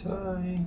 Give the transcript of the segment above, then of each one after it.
tie.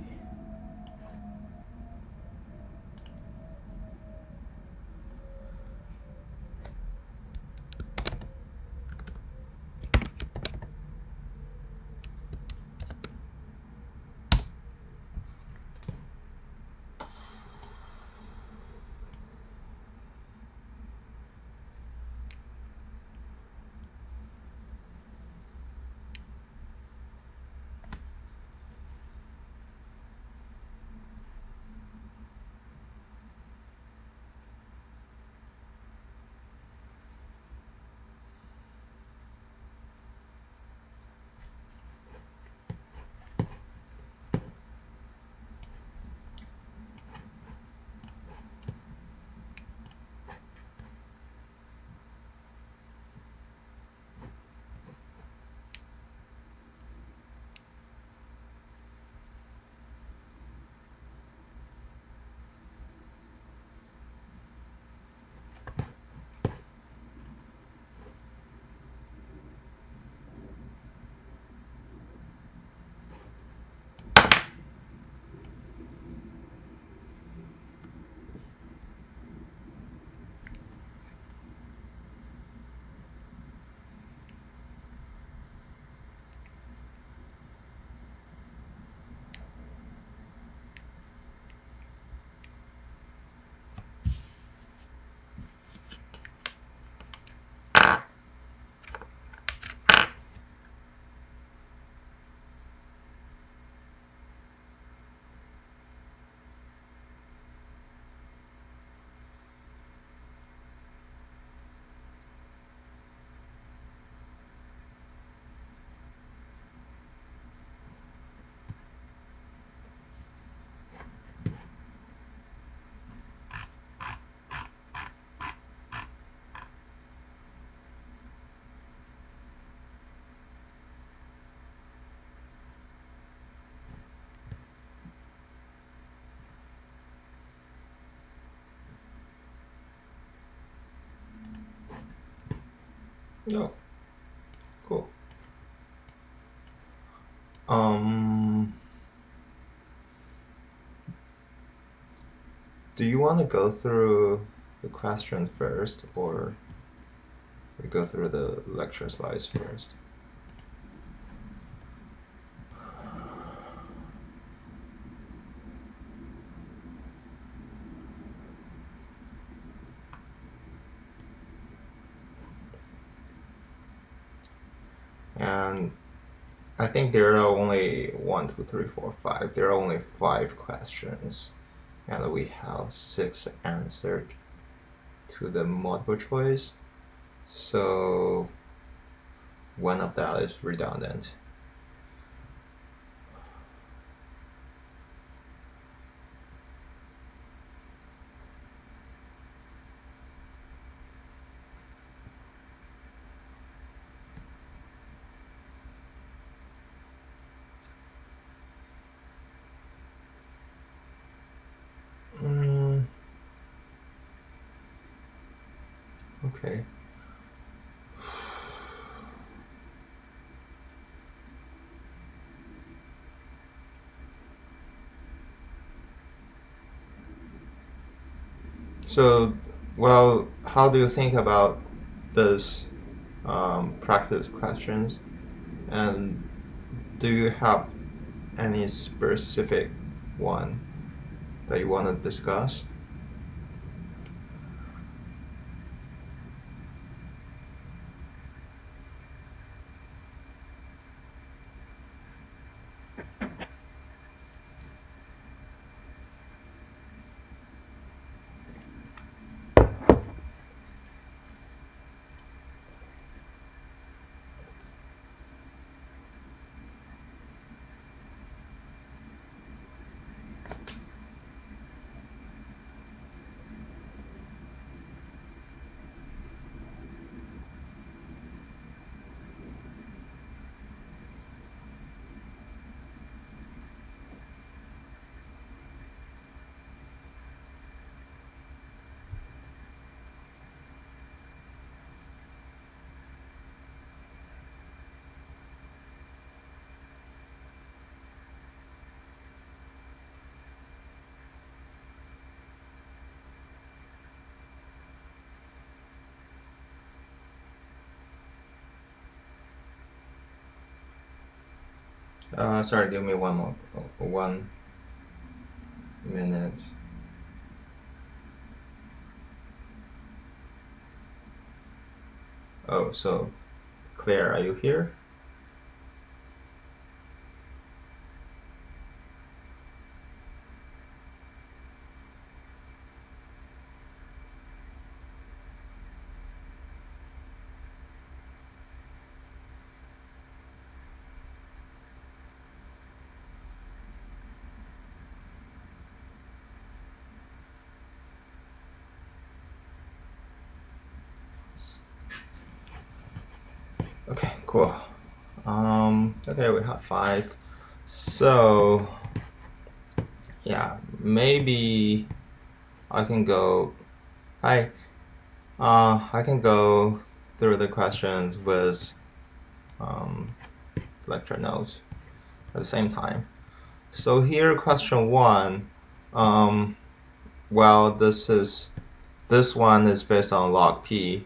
No. Cool. Do you want to go through the question first, or we go through the lecture slides first? And I think there are only 1, 2, 3, 4, 5. There are only 5 questions, and we have 6 answered to the multiple choice. So one of that is redundant. Okay. So, well, how do you think about this practice questions? And do you have any specific one that you want to discuss? Sorry, give me 1 minute. Oh, so Claire, are you here? Okay, cool. Okay, we have 5. So, yeah, maybe I can go. I can go through the questions with lecture notes at the same time. So here, question 1. Well, this one is based on log p.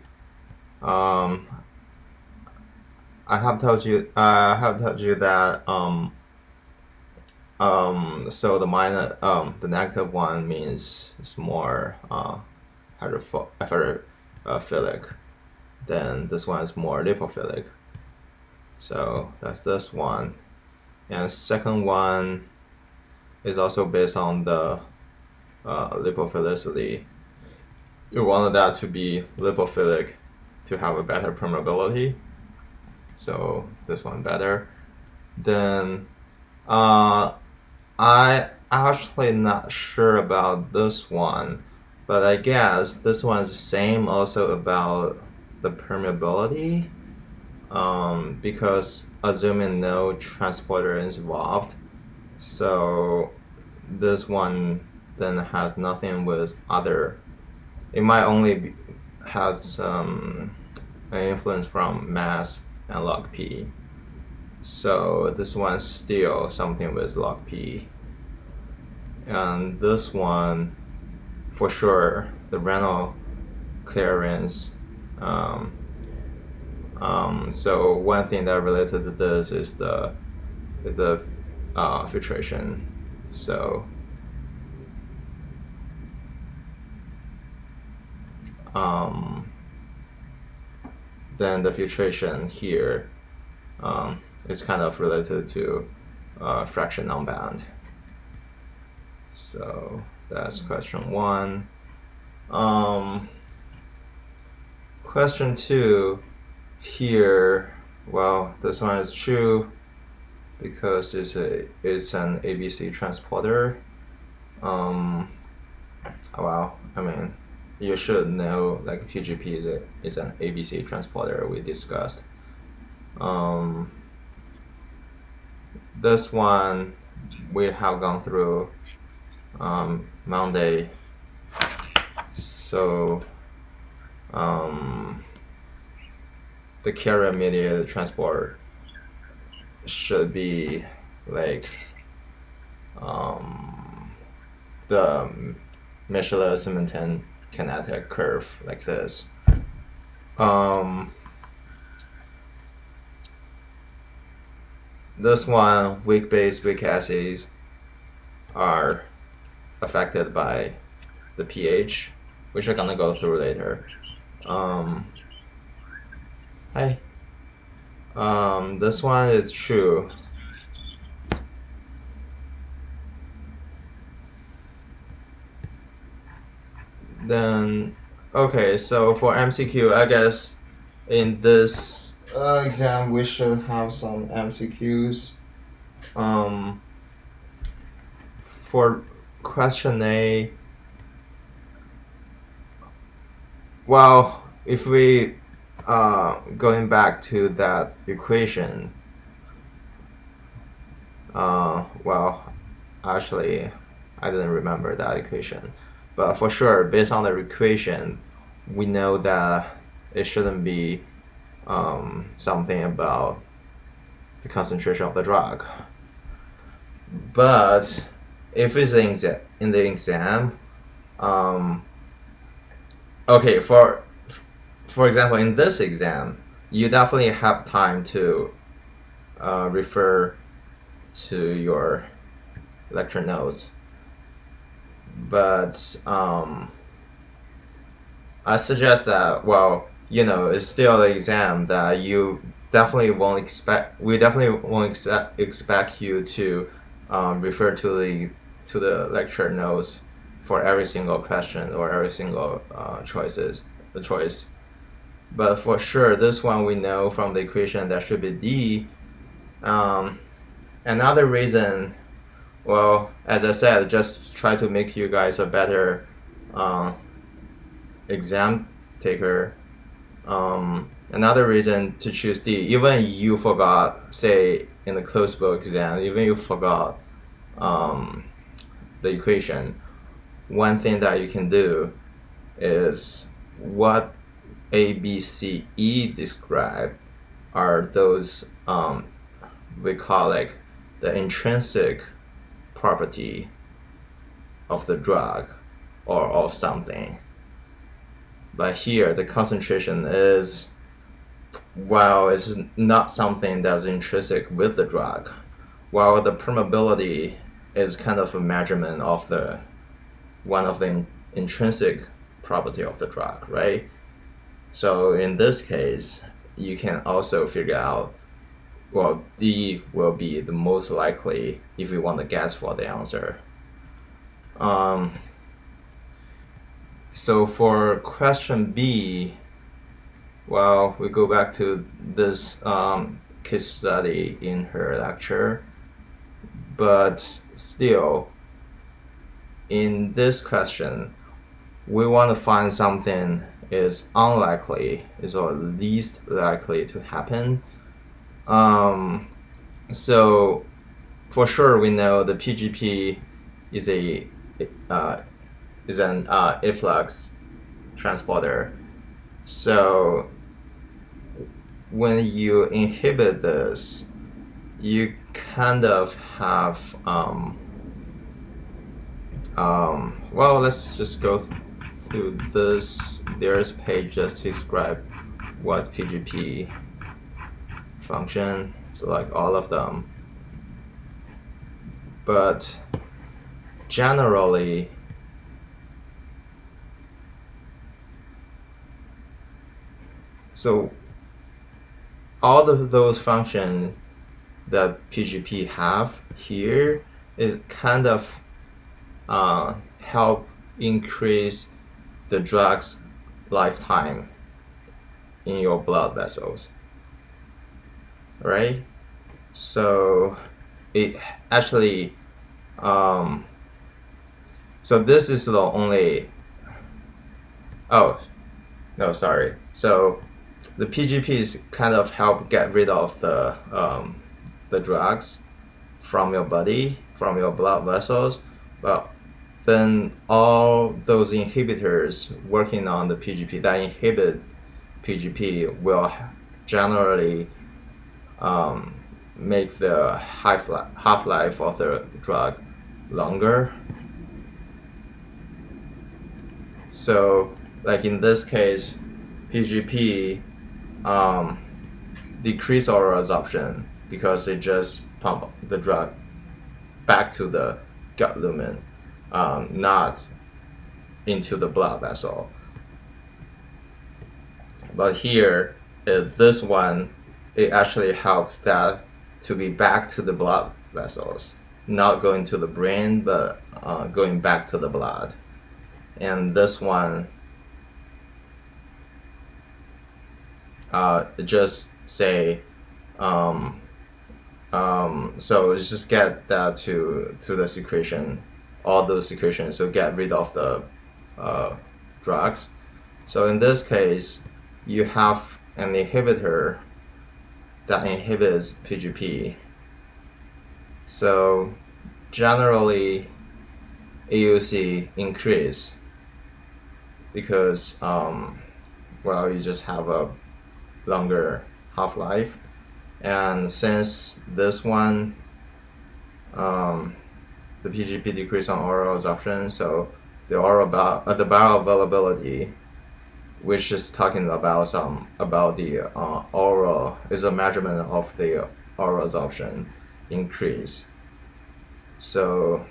I have told you that so the negative one means it's more hydrophilic, then this one is more lipophilic. So that's this one, and second one is also based on the lipophilicity. You wanted that to be lipophilic to have a better permeability. So this one better. Then I actually not sure about this one, but I guess this one is the same also about the permeability, because assuming no transporter is involved, so this one then has nothing with other. It might only has an influence from mass and log p. So this one's still something with log p. And this one, for sure, the Reynolds clearance. So one thing that related to this is the filtration. So then the filtration here is kind of related to fraction non-bound. So that's question 1. Question 2 here, well, this one is true because it's an ABC transporter. Well, I mean, you should know like PGP is an ABC transporter we discussed. This one we have gone through Monday. So the carrier mediated transport should be like the Michelin-Simonton kinetic curve like this. This one, weak base, weak acids are affected by the pH, which we're gonna go through later. This one is true. Then, okay, so for MCQ, I guess in this exam we should have some MCQs. For question A, well, if we going back to that equation, well, actually, I didn't remember that equation, but for sure, based on the equation, we know that it shouldn't be something about the concentration of the drug. But if it's in the exam, okay, for example, in this exam, you definitely have time to refer to your lecture notes. But I suggest that, well, it's still an exam that you definitely won't expect. We definitely won't expect you to refer to the lecture notes for every single question or every single choice. But for sure, this one we know from the equation that should be D. Another reason, well, as I said, just try to make you guys a better exam taker. Another reason to choose D, even you forgot, say in the closed book exam, even you forgot the equation, one thing that you can do is what A, B, C, E describe are those we call like the intrinsic property of the drug or of something. But here the concentration is, well, it's not something that's intrinsic with the drug, while the permeability is kind of a measurement of one of the intrinsic property of the drug, right? So in this case, you can also figure out, well, D will be the most likely if you want to guess for the answer. So for question B, well, we go back to this case study in her lecture, but still, in this question, we want to find something is unlikely, is or least likely to happen. So for sure we know the PGP is an efflux transporter. So when you inhibit this, you kind of have well, let's just go through this. There's a page just to describe what PGP function, so like all of them. But generally, so all of those functions that PGP have here is kind of help increase the drug's lifetime in your blood vessels, right? So it actually, so this is the only, oh, no, sorry. So the PGPs kind of help get rid of the drugs from your body, from your blood vessels, but then all those inhibitors working on the PGP that inhibit PGP will generally make the half-life of the drug longer. So like in this case, PGP decrease oral absorption because it just pump the drug back to the gut lumen, not into the blood vessel. But here, this one, it actually helps that to be back to the blood vessels, not going to the brain, but going back to the blood. And this one, just say, so just get that to the secretion, all those secretions, so get rid of the drugs. So in this case, you have an inhibitor that inhibits PGP. So generally, AUC increase because, well, you just have a longer half-life. And since this one, the PGP decrease on oral absorption, so the bioavailability, which is talking about the oral, is a measurement of the oral absorption. increase. So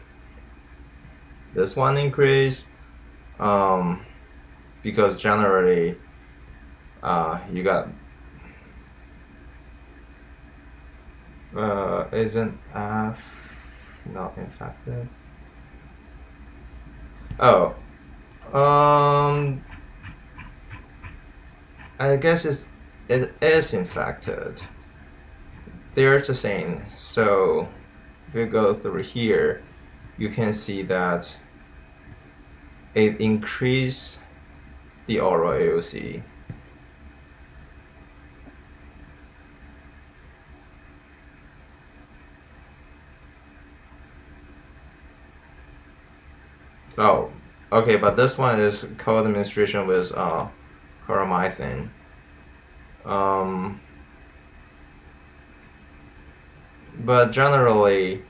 this one increase, because generally you got isn't F not infected? Oh, I guess it is infected. They're the same. So if you go through here, you can see that it increased the oral AOC. Oh, okay, but this one is co-administration with chloromycin. But generally,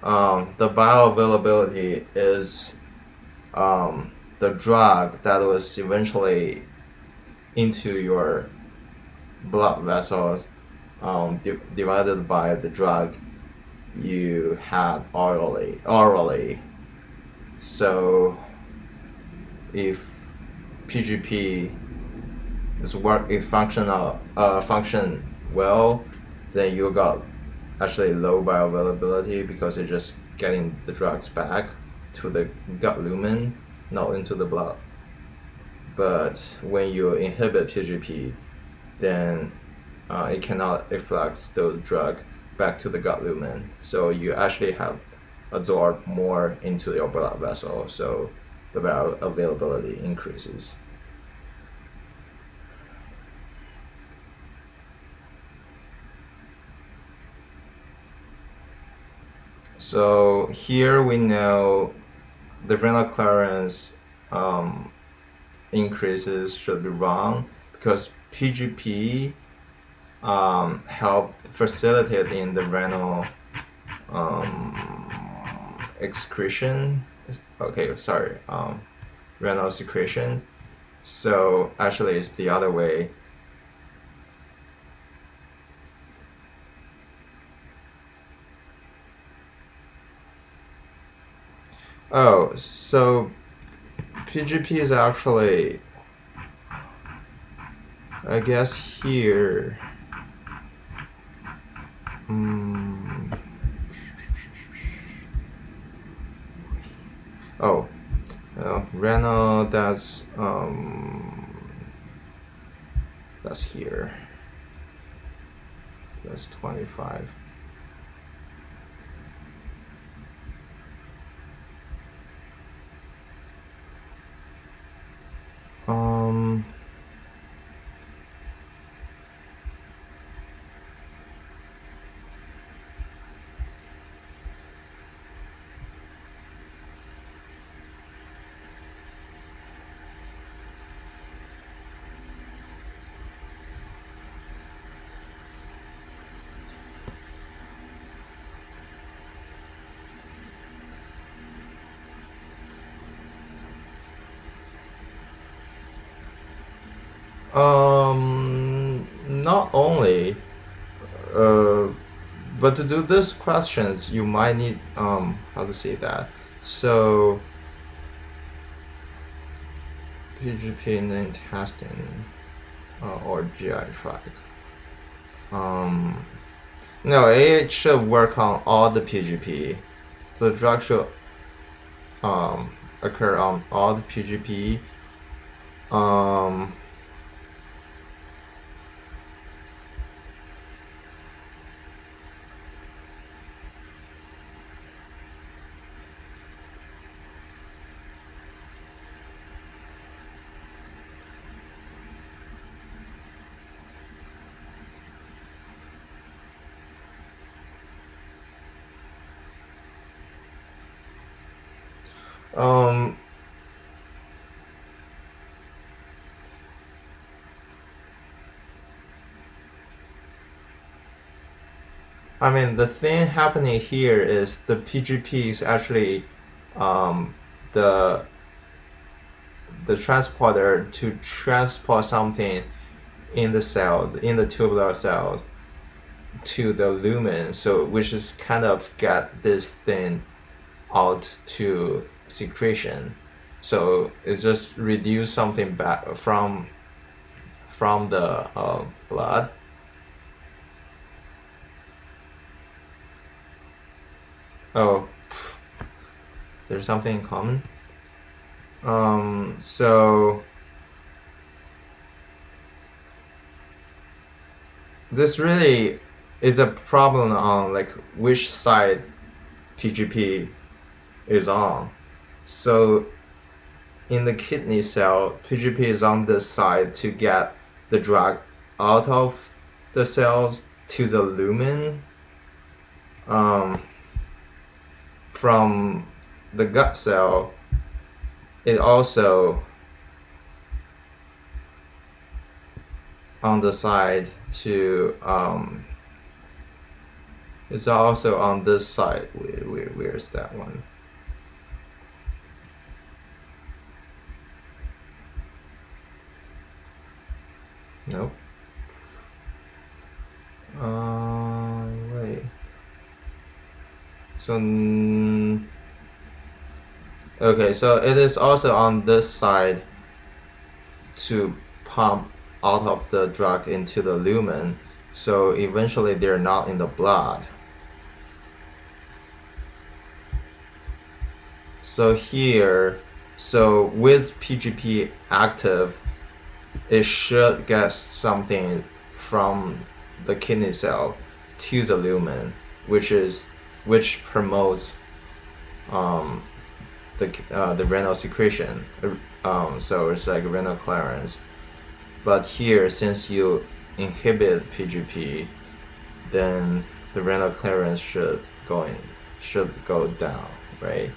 the bioavailability is the drug that was eventually into your blood vessels, divided by the drug you had orally. So if PGP function well, then you got actually low bioavailability because it's just getting the drugs back to the gut lumen, not into the blood. But when you inhibit PGP, then it cannot efflux those drugs back to the gut lumen. So you actually have absorbed more into your blood vessel, so the bioavailability increases. So here we know the renal clearance increases should be wrong because PGP help facilitate in the renal excretion. Okay, sorry, renal secretion. So actually, it's the other way. Oh, so PGP is actually, I guess here. Oh, renal. That's here. That's 25. Not only, but to do this questions, you might need how to say that. So PGP in the intestine or GI tract. No, it should work on all the PGP. So the drug should occur on all the PGP. I mean, the thing happening here is the PGP is actually the transporter to transport something in the cell, in the tubular cells. to the lumen, so which is kind of get this thing out to secretion. So it's just reduce something back from the blood. Oh, there's something in common. So this really is a problem on like which side PGP is on. So in the kidney cell, PGP is on this side to get the drug out of the cells to the lumen. From the gut cell, it also on the side to it's also on this side. Where's that one? Nope. Wait. So okay, so it is also on this side to pump out of the drug into the lumen. So eventually they're not in the blood. So here, so with PGP active, it should get something from the kidney cell to the lumen, which promotes the renal secretion. So it's like renal clearance. But here, since you inhibit PGP, then the renal clearance should go down, right?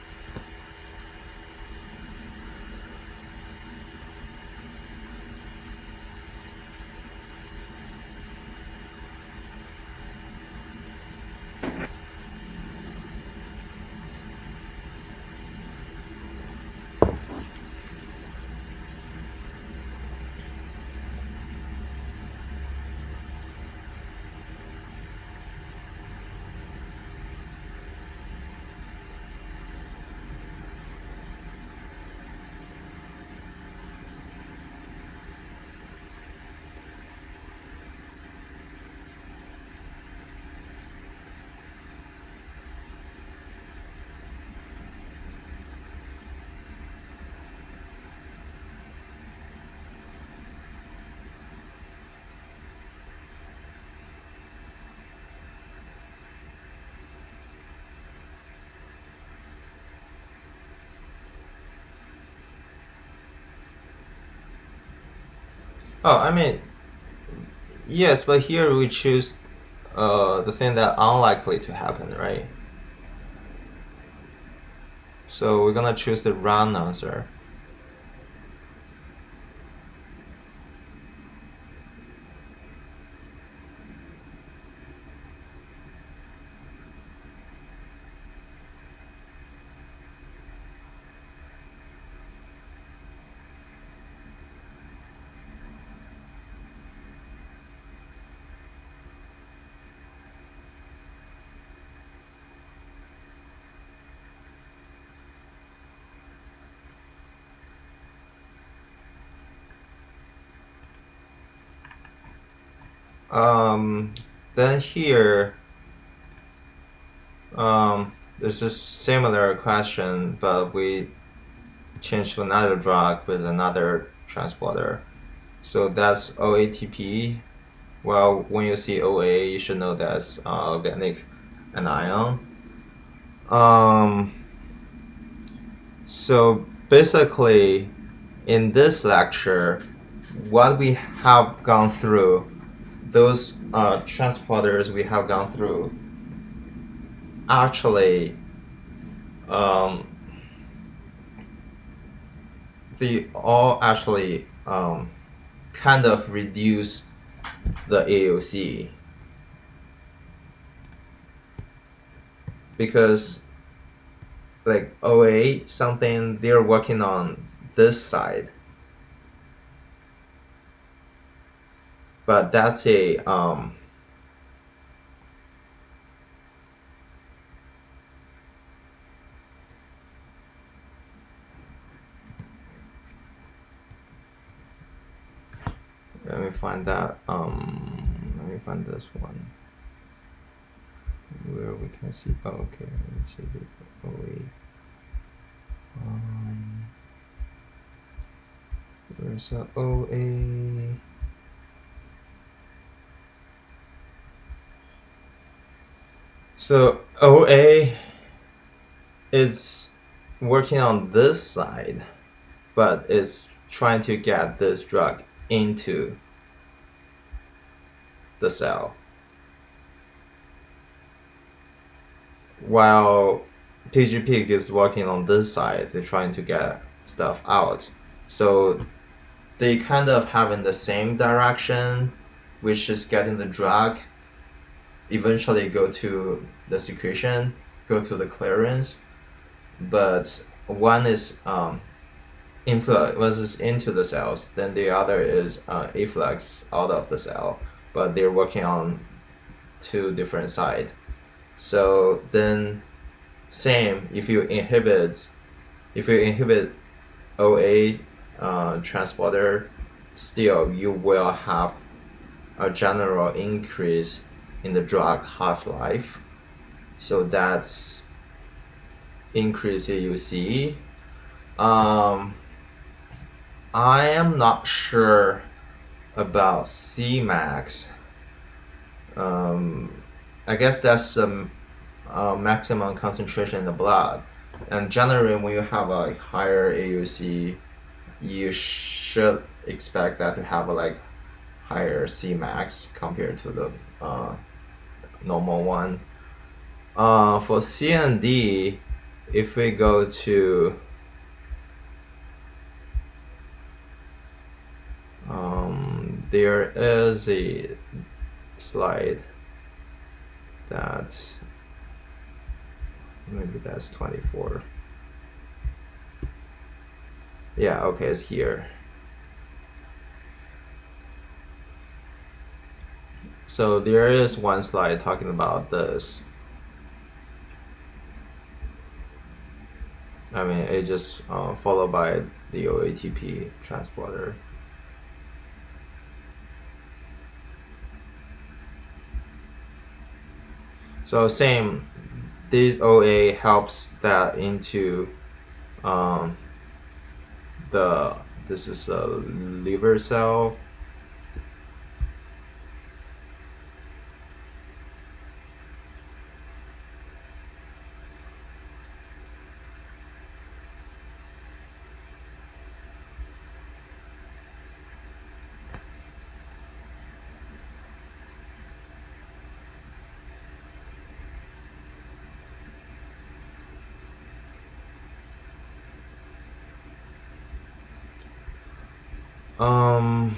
Oh, I mean, yes, but here we choose the thing that unlikely to happen, right? So we're gonna choose the round answer. Then here, this is similar question, but we change to another drug with another transporter. So that's OATP. Well, when you see OA, you should know that's organic anion. So basically, in this lecture, what we have gone through, those transporters we have gone through, actually, they all actually kind of reduce the AOC, because like OA something they're working on this side, but that's a Let me find that. Let me find this one where we can see. Oh, okay. Let me see the OA. Where's the OA? So OA is working on this side, but it's trying to get this drug into the cell, while PGP is working on this side. They're trying to get stuff out. So they kind of have in the same direction, which is getting the drug eventually go to the secretion, go to the clearance. But one is influx, one is into the cells, then the other is efflux out of the cell. But they're working on two different sides. So then, same if you inhibit OA transporter, still you will have a general increase in the drug half-life. So that's increase you see. I am not sure about Cmax. I guess that's the maximum concentration in the blood. And generally, when you have a higher AUC, you should expect that to have a higher Cmax compared to the normal one. For CND, if we go to there is a slide that maybe that's 24. Yeah, okay, it's here. So there is one slide talking about this. I mean, it just followed by the OATP transporter. So same, this OA helps that into this is a liver cell. Um,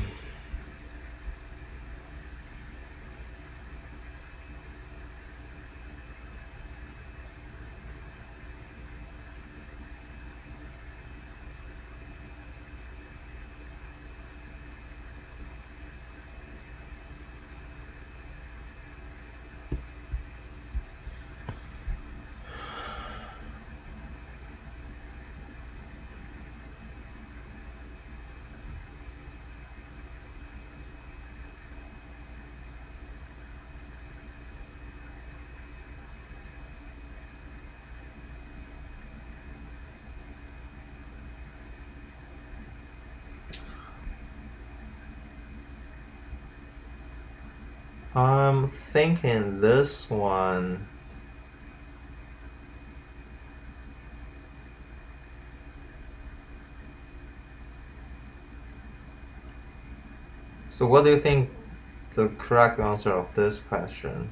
I'm thinking this one. So what do you think the correct answer of this question?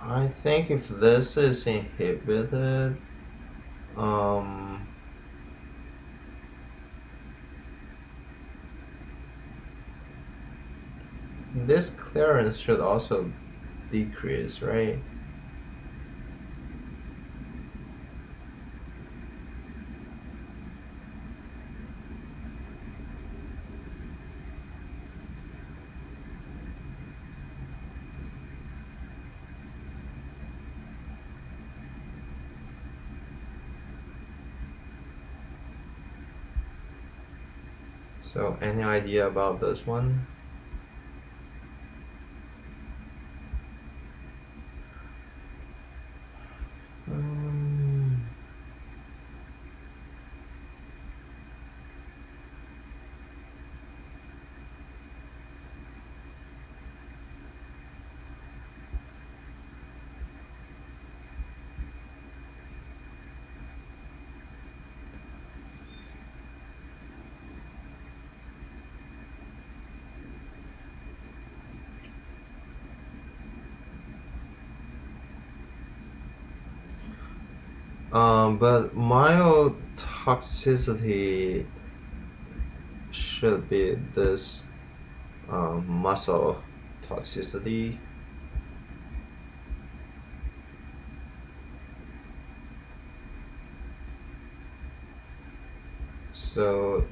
I think if this is inhibited, um, this clearance should also decrease, right? So any idea about this one? Um, but mild toxicity should be this muscle toxicity. So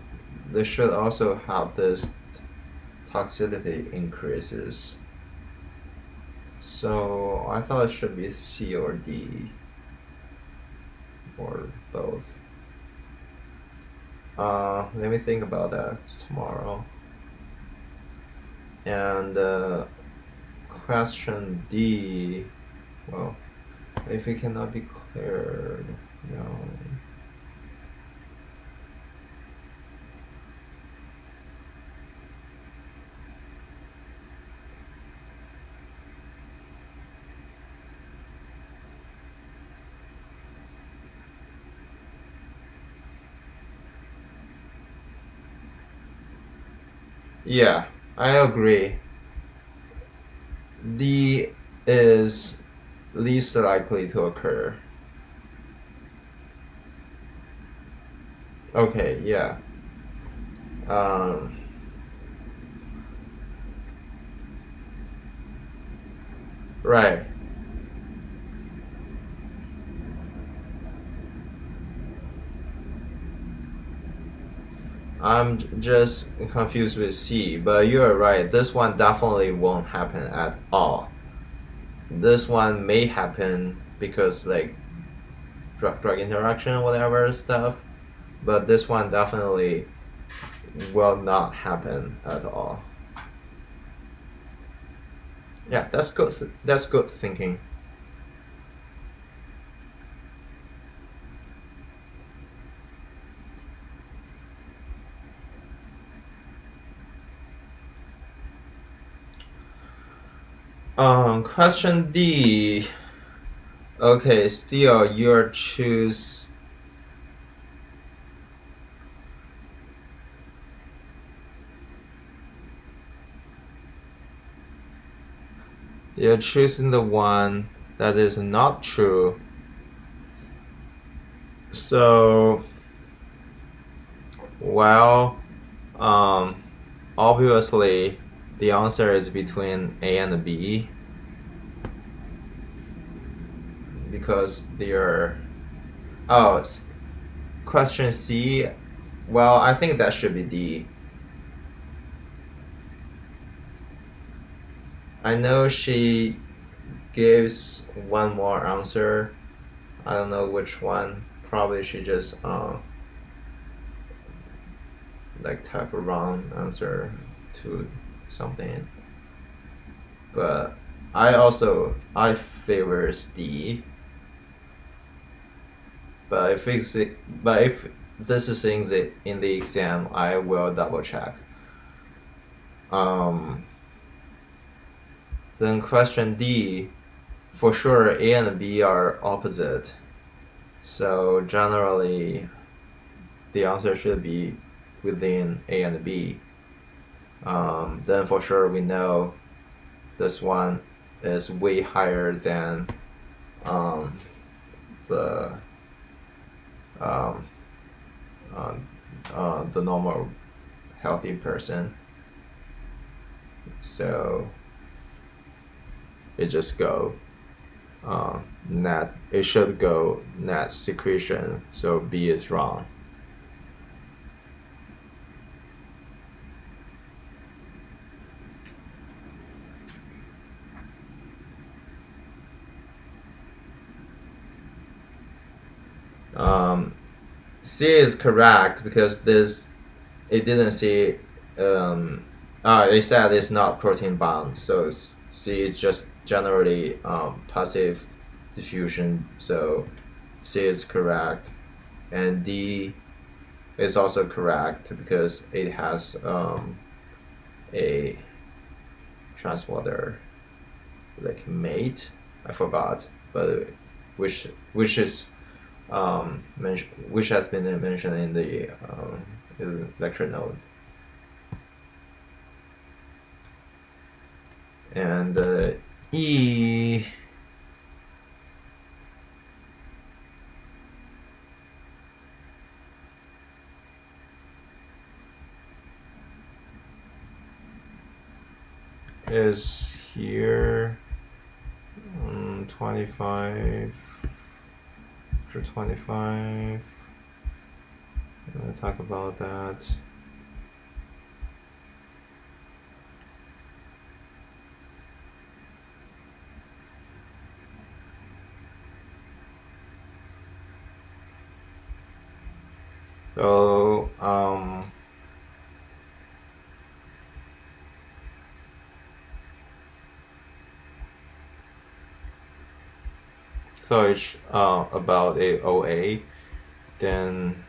they should also have this toxicity increases. So I thought it should be C or D or both. Let me think about that tomorrow. And question D, well, if it cannot be cleared, no. Yeah, I agree. D is least likely to occur. Okay, yeah. Um, right. I'm just confused with C, but you're right. This one definitely won't happen at all. This one may happen because like drug interaction, whatever stuff, but this one definitely will not happen at all. Yeah, that's good. That's good thinking. Question D. Okay, still you're choose. You're choosing the one that is not true. So, well, um, obviously, the answer is between A and B because they're. Oh, question C. Well, I think that should be D. I know she gives one more answer. I don't know which one. Probably she just like type a wrong answer to something. But I favors D. But if this is in the exam, I will double check. Then question D, for sure A and B are opposite. So generally, the answer should be within A and B. Then for sure we know this one is way higher than the the normal healthy person. So it just go net. It should go net secretion. So B is wrong. C is correct because it didn't say it said it's not protein bound, so C is just generally passive diffusion, so C is correct, and D is also correct because it has a transporter like mate. I forgot, but which is which has been mentioned in the lecture note. And E is here 25 to 25. I'm going to talk about that. So it's about a OA, then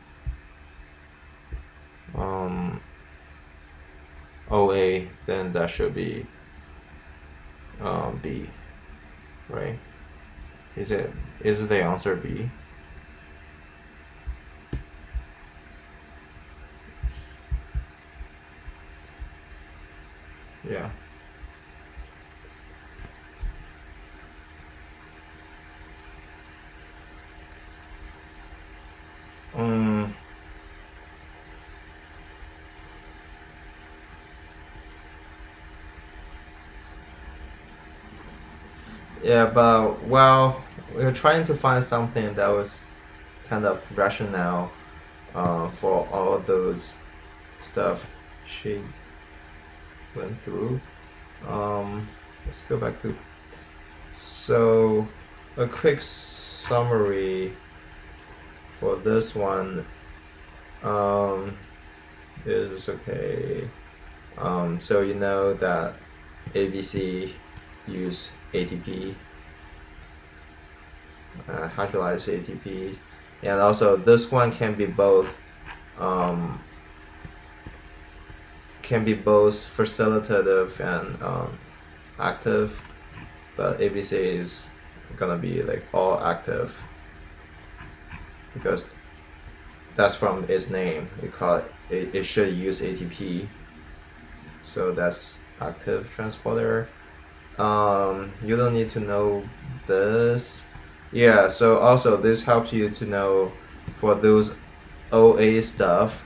OA, then that should be B, right? Is the answer B? Yeah. Yeah, but well, we're trying to find something that was kind of rationale for all those stuff she went through. Let's go back to. So, a quick summary for this one is okay. So you know that ABC use ATP, hydrolyzed ATP, and also this one can be both facilitative and active, but ABC is gonna be like all active because that's from its name. It should use ATP, so that's active transporter. You don't need to know this. Yeah, so also this helps you to know for those OA stuff,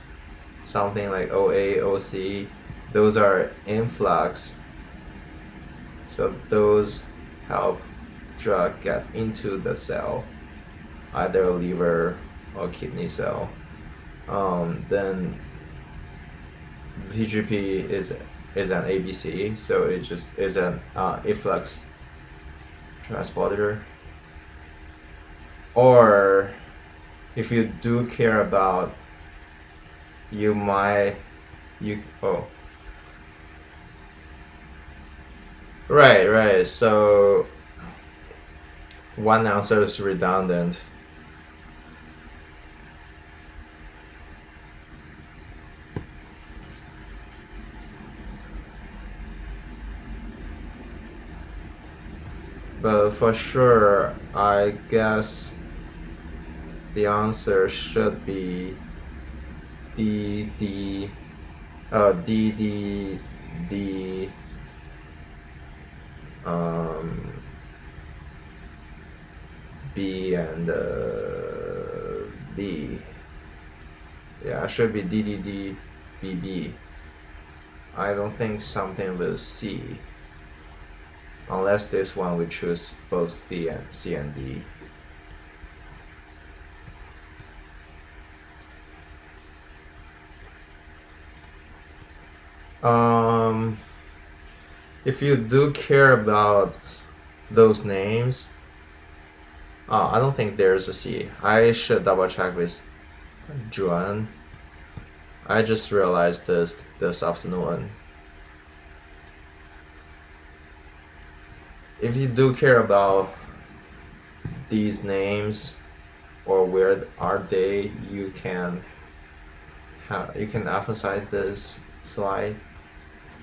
something like OA, OC, those are influx. So those help drug get into the cell, either liver or kidney cell. Then PGP is an ABC, so it just is an efflux transporter. Or if you do care about, right. So one answer is redundant. But for sure, I guess the answer should be D, D, D, D, D, B and B. Yeah, it should be DDD, BB. I don't think something with C. Unless this one we choose both C and D. If you do care about those names, I don't think there's a C. I should double check with Joanne. I just realized this afternoon. If you do care about these names or where are they, you can emphasize this slide,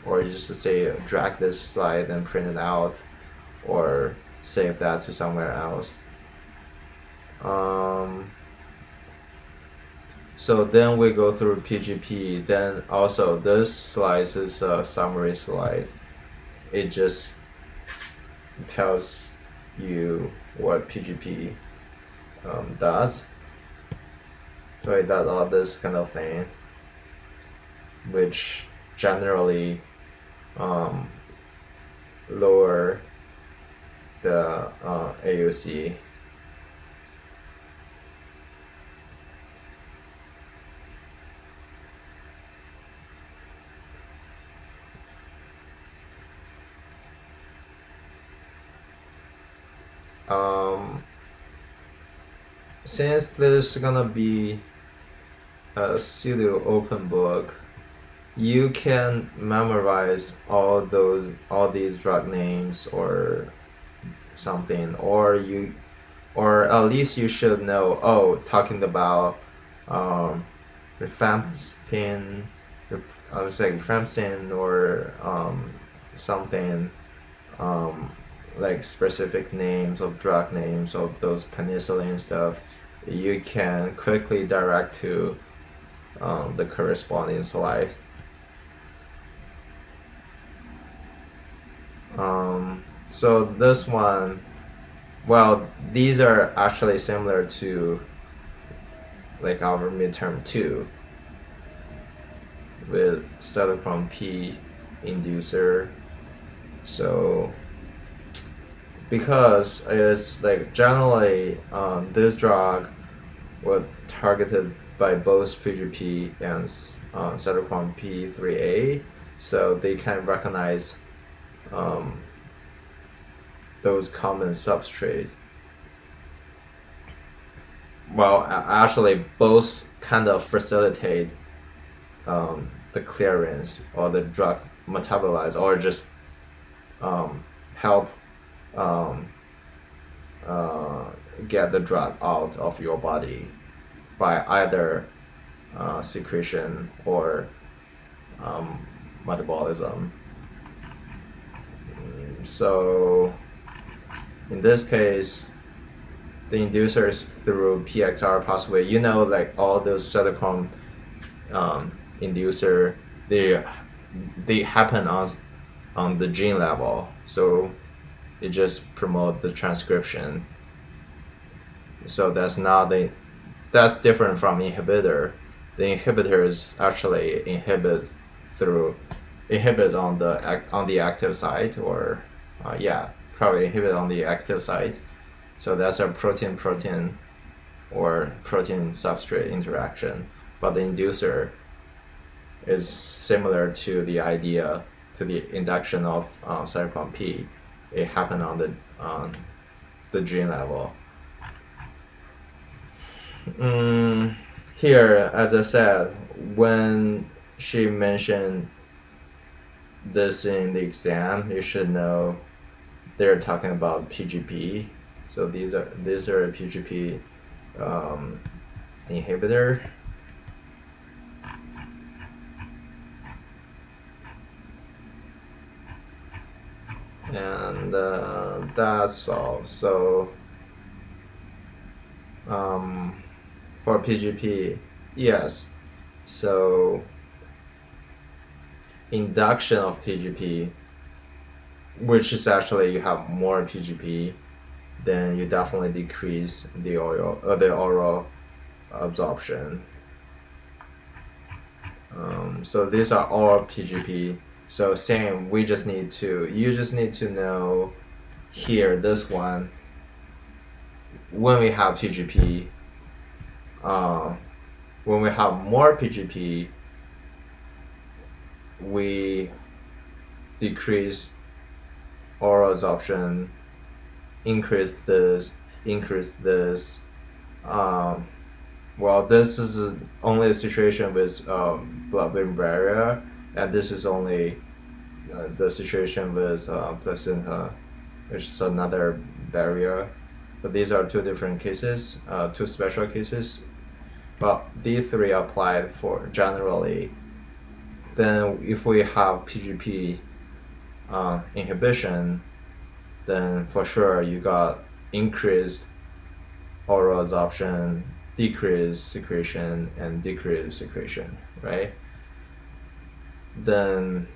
or you just say drag this slide and print it out, or save that to somewhere else. So then we go through PGP. Then also this slide is a summary slide. It just tells you what PGP does. So it does all this kind of thing, which generally lower the AUC. Since this is gonna be a pseudo open book, you can memorize all these drug names or something, or at least you should know. Oh, talking about rifampicin, I would say rifampicin, or something like specific names of drug names of those penicillin stuff. You can quickly direct to the corresponding slide. So this one, well, these are actually similar to like our midterm 2 with cytochrome P inducer. So because it's like generally this drug was targeted by both PGP and cytochrome P3A, so they can recognize those common substrates. Well, actually, both kind of facilitate the clearance or the drug metabolize, or just help get the drug out of your body by either secretion or metabolism. So in this case, the inducer is through PXR pathway. You know, like all those cytochrome inducer, they happen on the gene level. So it just promote the transcription. So that's different from inhibitor. The inhibitors actually inhibit on the active site, or probably inhibit on the active site. So that's a protein or protein substrate interaction. But the inducer is similar to the idea to the induction of cytochrome P. It happened on the gene level. Here, as I said, when she mentioned this in the exam, you should know they're talking about PGP. So these are a PGP inhibitor. And that's all. So for PGP, yes. So induction of PGP which is actually you have more PGP, then you definitely decrease the oral absorption. So these are all PGP. So same, you just need to know here, this one, when we have PGP, when we have more PGP, we decrease oral absorption, increase this. Well, this is only a situation with blood-brain barrier, and this is only the situation with placenta, which is another barrier. But these are two different cases, two special cases. But these three applied for generally. Then if we have PGP inhibition, then for sure you got increased oral absorption, decreased secretion, and decreased secretion, right? Then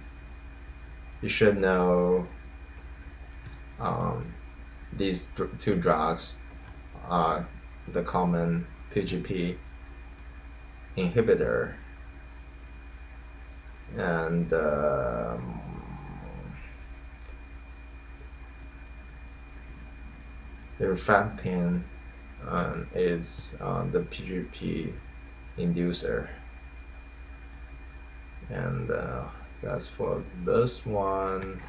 you should know these two drugs are the common PGP inhibitor, and rifampin is the PGP inducer, and that's for this one.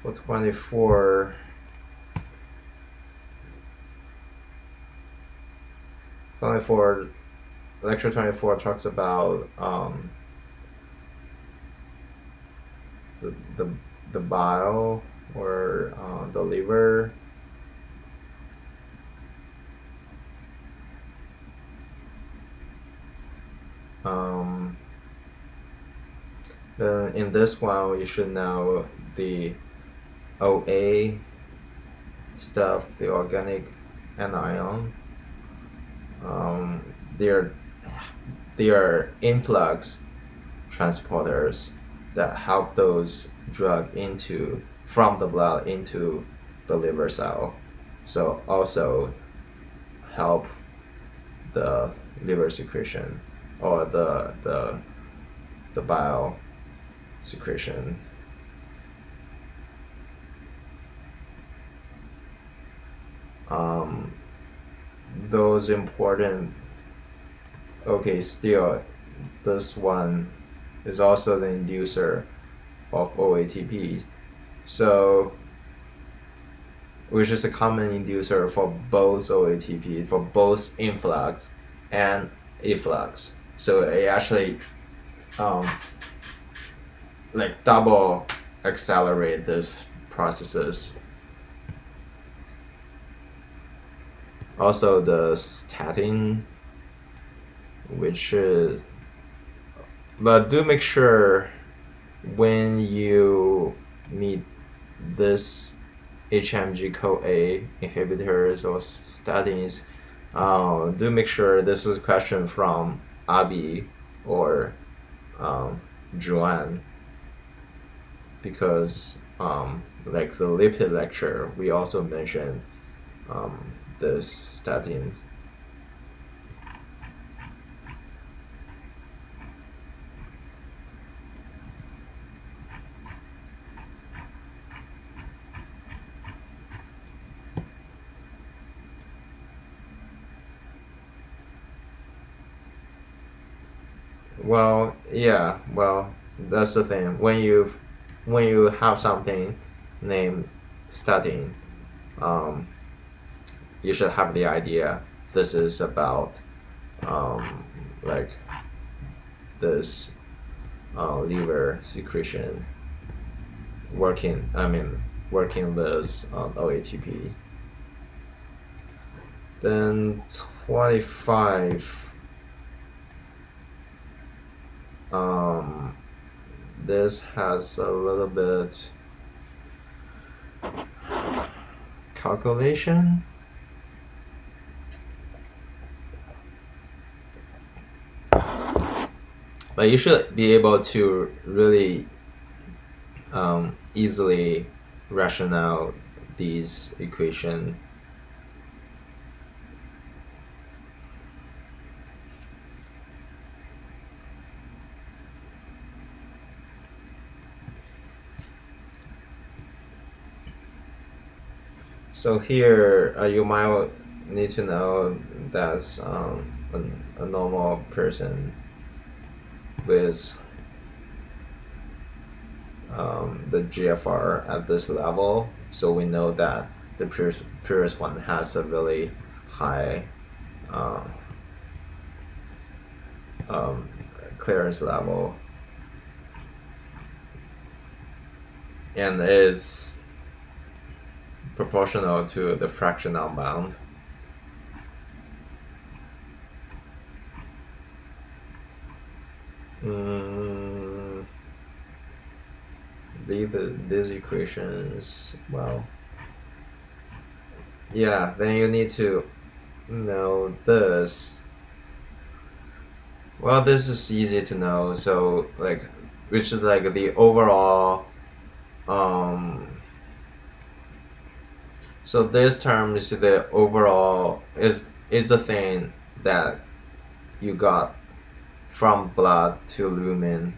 For 24, lecture 24 talks about the bile, or the liver. Then in this one, you should know the OA stuff, the organic anion. They are influx transporters that help those drug from the blood into the liver cell. So also help the liver secretion, or the bile secretion. Those important. Okay, still, this one is also the inducer of OATP. So, which is a common inducer for both OATP, for both influx and efflux. So it actually like double accelerate these processes. Also the statin, which is, but do make sure when you meet this HMG-CoA inhibitors or statins, do make sure this is a question from Abhi or Joanne, because like the lipid lecture, we also mentioned the statins. Well, yeah, well, that's the thing. When you have something named statin, you should have the idea this is about like this liver secretion working with OATP. Then 25. This has a little bit calculation. But you should be able to really easily ration out these equation. So here you might need to know that a normal person with the GFR at this level, so we know that the previous one has a really high uh, clearance level and is proportional to the fractional bound. These equations, well, yeah, then you need to know this. Well, this is easy to know, so like, which is like the overall, so this term is the overall, is the thing that you got from blood to lumen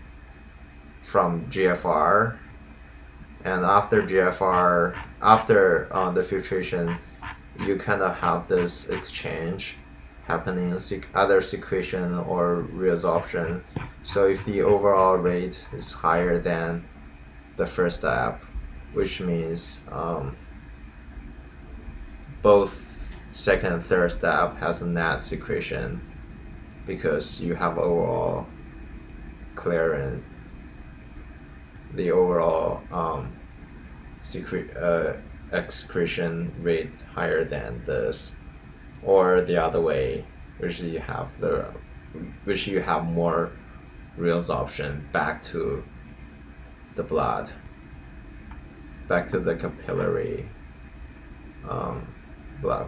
from GFR, and after GFR, after the filtration, you kind of have this exchange happening in either secretion or reabsorption. So if the overall rate is higher than the first step, which means both second and third step has a net secretion because you have overall clearance, the overall excretion rate higher than this, or the other way, which you have more reabsorption back to the blood, back to the capillary blood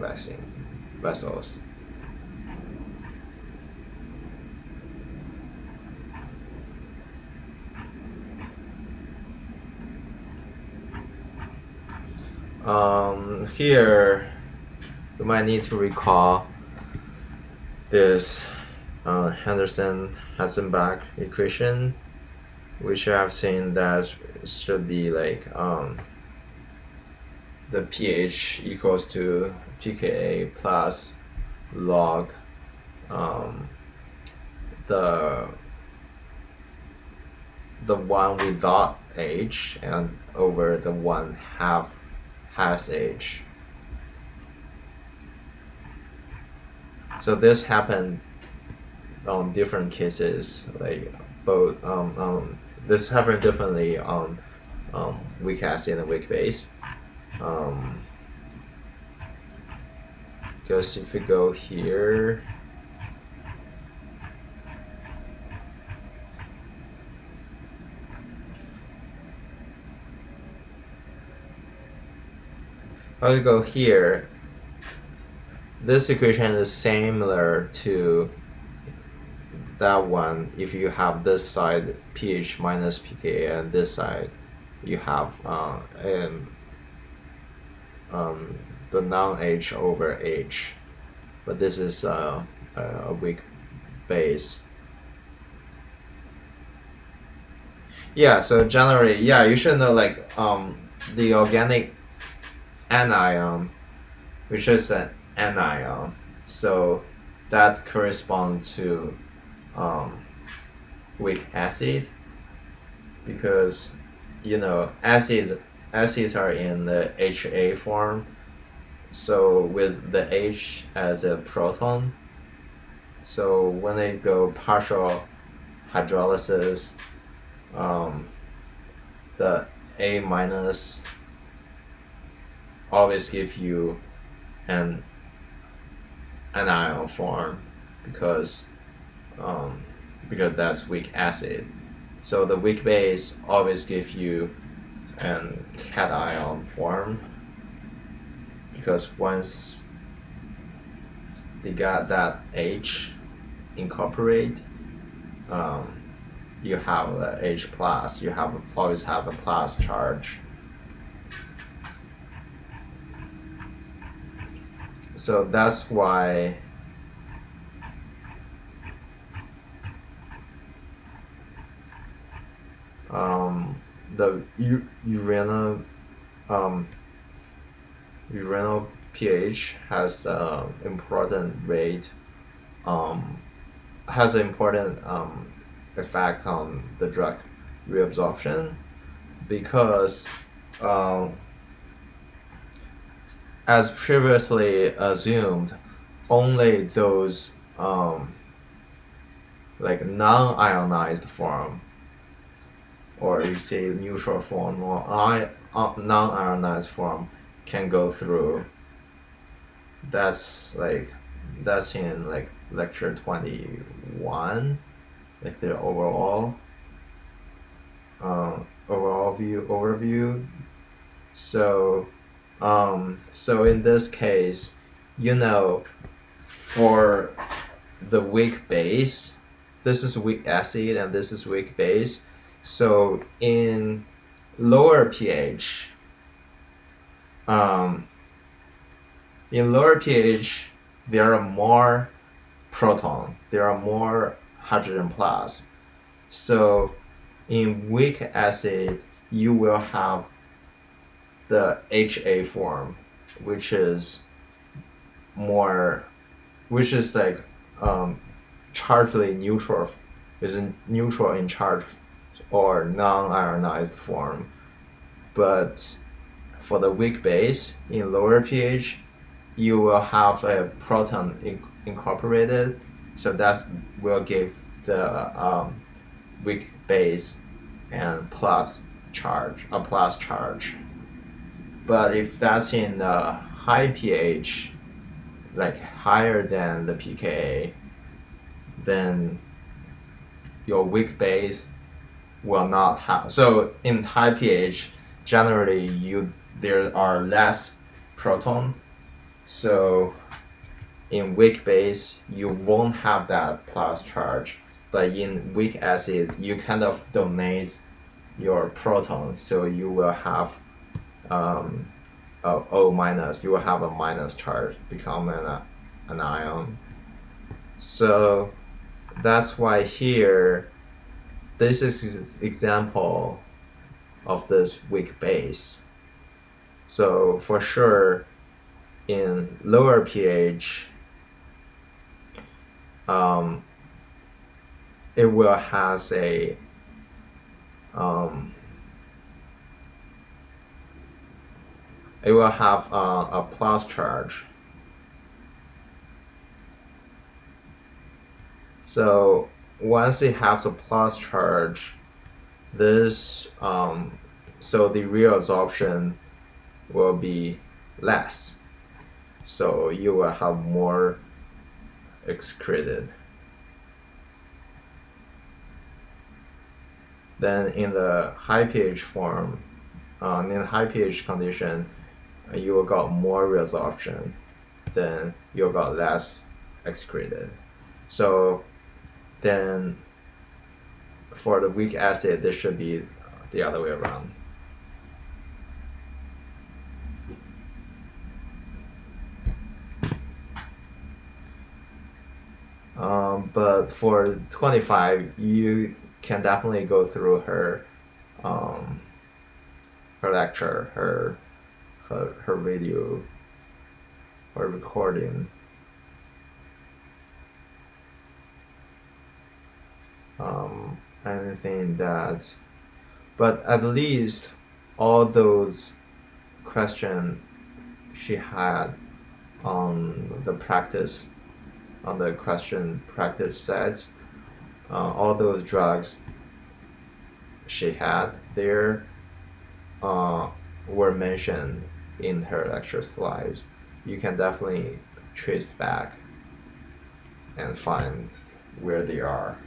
vessels. Here you might need to recall this Henderson-Heisenberg equation, which I've seen that should be like the pH equals to pKa plus log the one without H and over the one has H. So this happened on different cases, like both this happened differently on weak acid and weak base. Because if we go here, I'll go here. This equation is similar to that one if you have this side pH minus pKa and this side you have the non-H over H, but this is a weak base. Yeah, so generally, yeah, you should know like the organic anion, which is an anion, so that corresponds to weak acid, because you know acids are in the HA form, so with the H as a proton, so when they go partial hydrolysis, the A minus always give you an anion form because that's weak acid. So the weak base always give you an cation form, because once they got that H incorporate, you have a H plus, you always have a plus charge. So that's why the urinal pH has important rate, has an important effect on the drug reabsorption, because as previously assumed, only those like non-ionized form, or you say neutral form, or non-ionized form can go through. That's in like lecture 21, like the overall overview. So so in this case, for the weak base, this is weak acid and this is weak base. So in lower pH, there are more proton, there are more hydrogen plus. So in weak acid, you will have the HA form, which is like chargedly neutral, is neutral in charge or non-ionized form. But for the weak base in lower pH, you will have a proton incorporated, so that will give the weak base and plus charge. But if that's in the high pH, like higher than the pKa, then your weak base will not have. So in high pH, generally there are less proton. So in weak base, you won't have that plus charge. But in weak acid, you kind of donate your proton, so you will have O minus. You will have a minus charge, become an ion. So that's why here, this is example of this weak base. So for sure, in lower pH, it will has a it will have a plus charge. So once it has a plus charge, this so the reabsorption will be less. So you will have more excreted. Then in the high pH form, in the high pH condition, you will got more reabsorption, then you got less excreted. So then for the weak acid, this should be the other way around. But for 25, you can definitely go through her lecture, her video, or recording. Anything that, but at least all those questions she had on the practice, on the question practice sets, all those drugs she had there were mentioned in her lecture slides. You can definitely trace back and find where they are.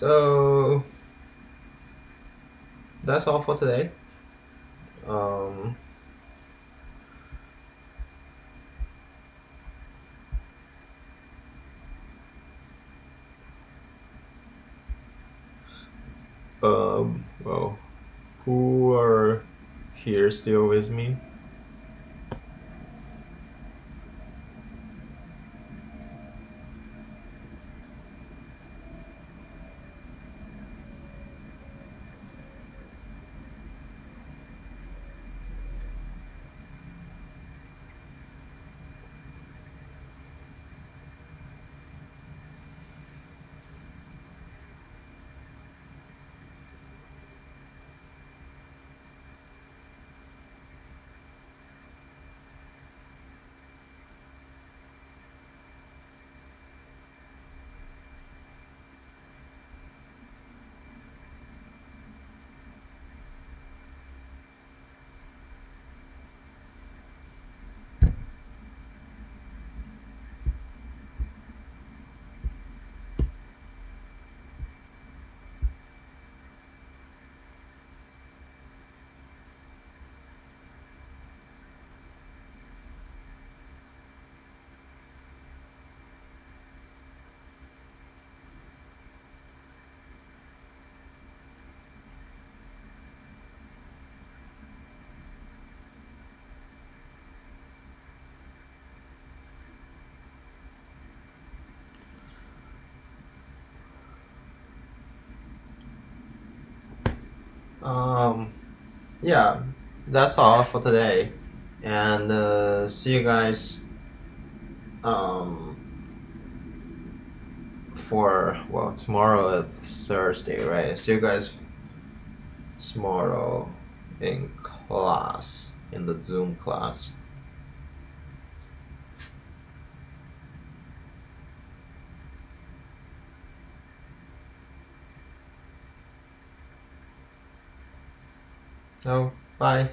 So that's all for today. Um, well, who are here still with me? Um, yeah, that's all for today, and see you guys um for tomorrow is Thursday, right? See you guys tomorrow in class, in the Zoom class. So bye.